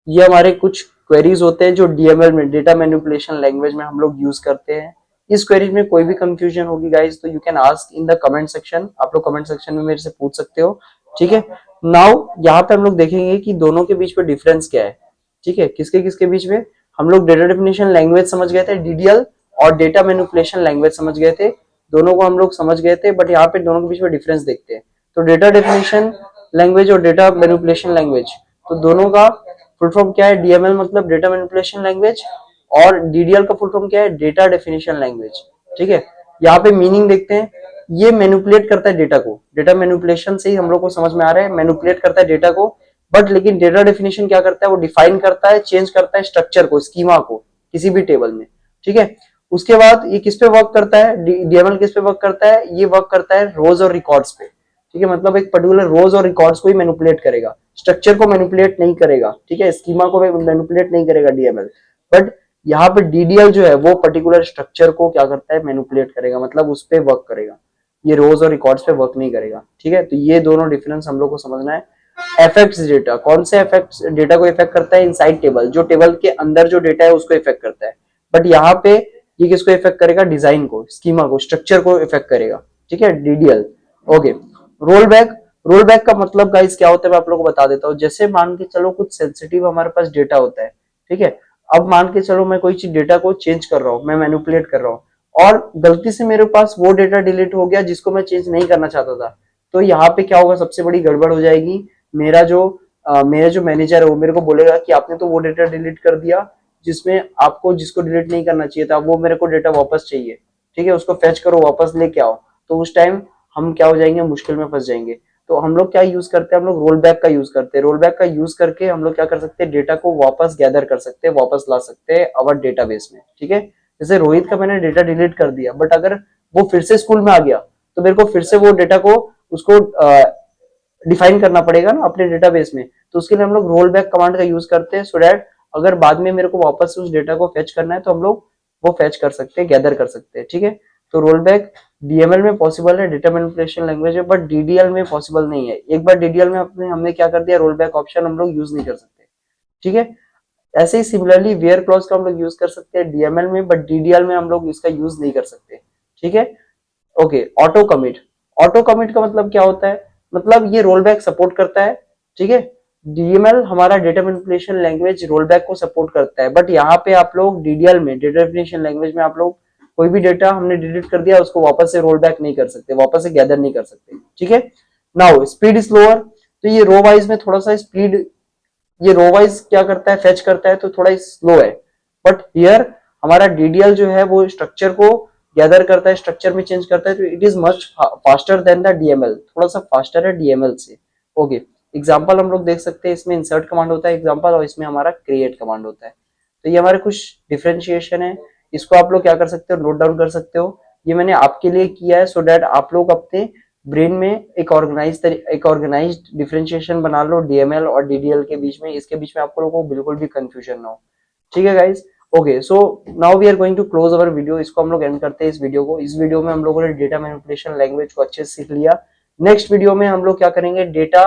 ये हमारे कुछ क्वेरीज होते हैं जो डीएमएल में, डेटा मैनिपुलेशन लैंग्वेज में हम लोग यूज करते हैं। इस क्वेरीज में कोई भी कंफ्यूजन होगी गाइज तो you can ask in the comment section, आप लोग कमेंट सेक्शन में मेरे से पूछ सकते हो, ठीक है। नाउ यहाँ पे हम लोग देखेंगे कि दोनों के बीच में डिफरेंस क्या है, ठीक है, किसके किसके बीच में। हम लोग डेटा डेफिनेशन लैंग्वेज समझ गए थे डीडीएल, और डेटा मैनिपुलेशन लैंग्वेज समझ गए थे, दोनों को हम लोग समझ गए थे, बट यहाँ पे दोनों के बीच में डिफरेंस देखते हैं। तो डेटा डेफिनेशन लैंग्वेज और डेटा मैनिपुलेशन लैंग्वेज, तो दोनों का फुल फॉर्म क्या है। डीएमएल मतलब डेटा मैनिपुलेशन लैंग्वेज, और डीडीएल का फुल फॉर्म क्या है, डेटा डेफिनेशन लैंग्वेज, ठीक है। यहाँ पे मीनिंग देखते हैं, ये मैनिपुलेट करता है डेटा को, डेटा मैनिपुलेशन से ही हम लोग को समझ में आ रहा है, मैनिपुलेट करता है डेटा को। बट लेकिन डेटा डेफिनेशन क्या करता है, वो डिफाइन करता है, चेंज करता है स्ट्रक्चर को, स्कीमा को किसी भी टेबल में, ठीक है। उसके बाद ये किस पे वर्क करता है, डीएमएल किस पे वर्क करता है, ये वर्क करता है रोज और रिकॉर्ड्स पे, ठीक है। मतलब एक पर्टिकुलर रोज और रिकॉर्ड्स को ही मैनिपुलेट करेगा, स्ट्रक्चर को मैनिपुलेट नहीं करेगा, ठीक है, स्कीमा को मैनिपुलेट नहीं करेगा डीएमएल। बट यहाँ पे डीडीएल जो है वो पर्टिकुलर स्ट्रक्चर को क्या करता है, मैनिपुलेट करेगा, मतलब उस पर वर्क करेगा, ये रोज और रिकॉर्ड्स पे वर्क नहीं करेगा, ठीक है। तो ये दोनों डिफरेंस हम लोग को समझना है। इफेक्ट्स डेटा, कौन से इफेक्ट्स डेटा को इफेक्ट करता है, इनसाइड टेबल, जो टेबल के अंदर जो डेटा है उसको इफेक्ट करता है। बट यहाँ पे ये किसको इफेक्ट करेगा, डिजाइन को, स्कीमा को, स्ट्रक्चर को इफेक्ट करेगा, ठीक है, DDL. Okay, roll back, roll back का मतलब गाइस क्या होता है मैं आप लोगों को बता देता हूँ। जैसे मान के चलो कुछ सेंसिटिव हमारे पास डेटा होता है, ठीक है। अब मान के चलो मैं कोई चीज डेटा को चेंज कर रहा हूँ, मैं मैनिपुलेट कर रहा हूँ, और गलती से मेरे पास वो डेटा डिलीट हो गया जिसको मैं चेंज नहीं करना चाहता था। तो यहाँ पे क्या होगा, सबसे बड़ी गड़बड़ हो जाएगी। मेरा जो मैनेजर है वो मेरे को बोलेगा कि आपने तो वो डेटा डिलीट कर दिया जिसमें आपको, जिसको डिलीट नहीं करना चाहिए था, वो मेरे को डेटा वापस चाहिए, ठीक है, उसको फेच करो, वापस लेके आओ। तो उस टाइम हम क्या हो जाएंगे, मुश्किल में फंस जाएंगे। तो हम लोग क्या यूज करते हैं, हम लोग रोल बैक का यूज करते हैं। रोल बैक का यूज करके हम लोग क्या कर सकते हैं, डेटा को वापस गैदर कर सकते हैं, वापस ला सकते हैं अवर डेटाबेस में, ठीक है। जैसे रोहित का मैंने डेटा डिलीट कर दिया, बट अगर वो फिर से स्कूल में आ गया तो मेरे को फिर से वो डेटा को, उसको डिफाइन करना पड़ेगा ना अपने डेटाबेस में। तो उसके लिए हम लोग रोल बैक कमांड का यूज करते हैं, सो दैट अगर बाद में मेरे को वापस उस डेटा को फेच करना है तो हम लोग वो फेच कर सकते हैं, गैदर कर सकते हैं, ठीक है। तो रोल बैक डीएमएल में पॉसिबल है, डेटा मैनिपुलेशन लैंग्वेज है, बट डीडीएल में पॉसिबल नहीं है। एक बार डीडीएल में हमने क्या कर दिया, रोल बैक ऑप्शन हम लोग यूज नहीं कर सकते, ठीक है। ऐसे ही सिमिलरली वेयर क्लॉज का हम लोग यूज कर सकते हैं डीएमएल में, बट डीडीएल में हम लोग इसका यूज नहीं कर सकते, ठीक है। Okay, auto commit, auto commit का मतलब क्या होता है, मतलब ये रोल बैक सपोर्ट करता है, ठीक है। डीएमएल हमारा data manipulation language roll back को सपोर्ट करता है, बट यहाँ पे आप लोग डीडीएल में, डेटा मैनिपुलेशन लैंग्वेज में, आप लोग कोई भी डेटा हमने डिलीट कर दिया उसको वापस से रोल बैक नहीं कर सकते, वापस से गैदर नहीं कर सकते, ठीक है। नाउ स्पीड स्लोअर, तो ये रो वाइज में थोड़ा सा स्पीड, ये रो वाइज क्या करता है, फेच करता है तो थोड़ा स्लो है। बट हियर हमारा डीडीएल जो है वो स्ट्रक्चर को गैदर करता है, स्ट्रक्चर में चेंज करता है, तो it is much faster than the DML, थोड़ा सा फास्टर है डीएमएल से। ओके, एग्जांपल हम लोग देख सकते हैं, इसमें इंसर्ट कमांड होता है एग्जांपल, और इसमें हमारा क्रिएट कमांड होता है। तो ये हमारे कुछ डिफरेंशिएशन है, इसको आप लोग क्या कर सकते हो, नोट डाउन कर सकते हो। ये मैंने आपके लिए किया है सो दैट आप लोग अपने ब्रेन में एक ऑर्गेनाइज्ड डिफरेंशिएशन बना लो डीएमएल और डीडीएल के बीच में, इसके बीच में आप लोगों को बिल्कुल भी कंफ्यूजन ना हो, ठीक है guys. Okay, so now we are going to close our video, इसको हम लोग एंड करते हैं इस वीडियो को। इस वीडियो में हम लोगों ने डेटा मैनिपुलेशन लैंग्वेज को अच्छे से सीख लिया। नेक्स्ट वीडियो में हम लोग क्या करेंगे, डेटा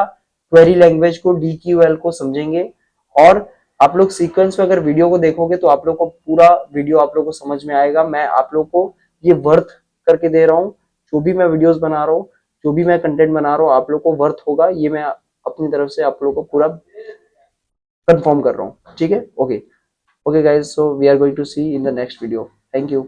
क्वेरी लैंग्वेज को, डीक्यूएल को समझेंगे। और आप लोग सीक्वेंस में अगर वीडियो को देखोगे तो आप लोग को पूरा वीडियो आप लोग को समझ में आएगा। मैं आप लोग को ये वर्थ करके दे रहा हूँ, जो भी मैं वीडियोस बना रहा हूँ, जो भी मैं कंटेंट बना रहा हूँ, आप लोग को वर्थ होगा, ये मैं अपनी तरफ से आप लोग को पूरा कंफर्म कर रहा हूँ, ठीक है। Okay, okay guys, so we are going to see in the next video. Thank you.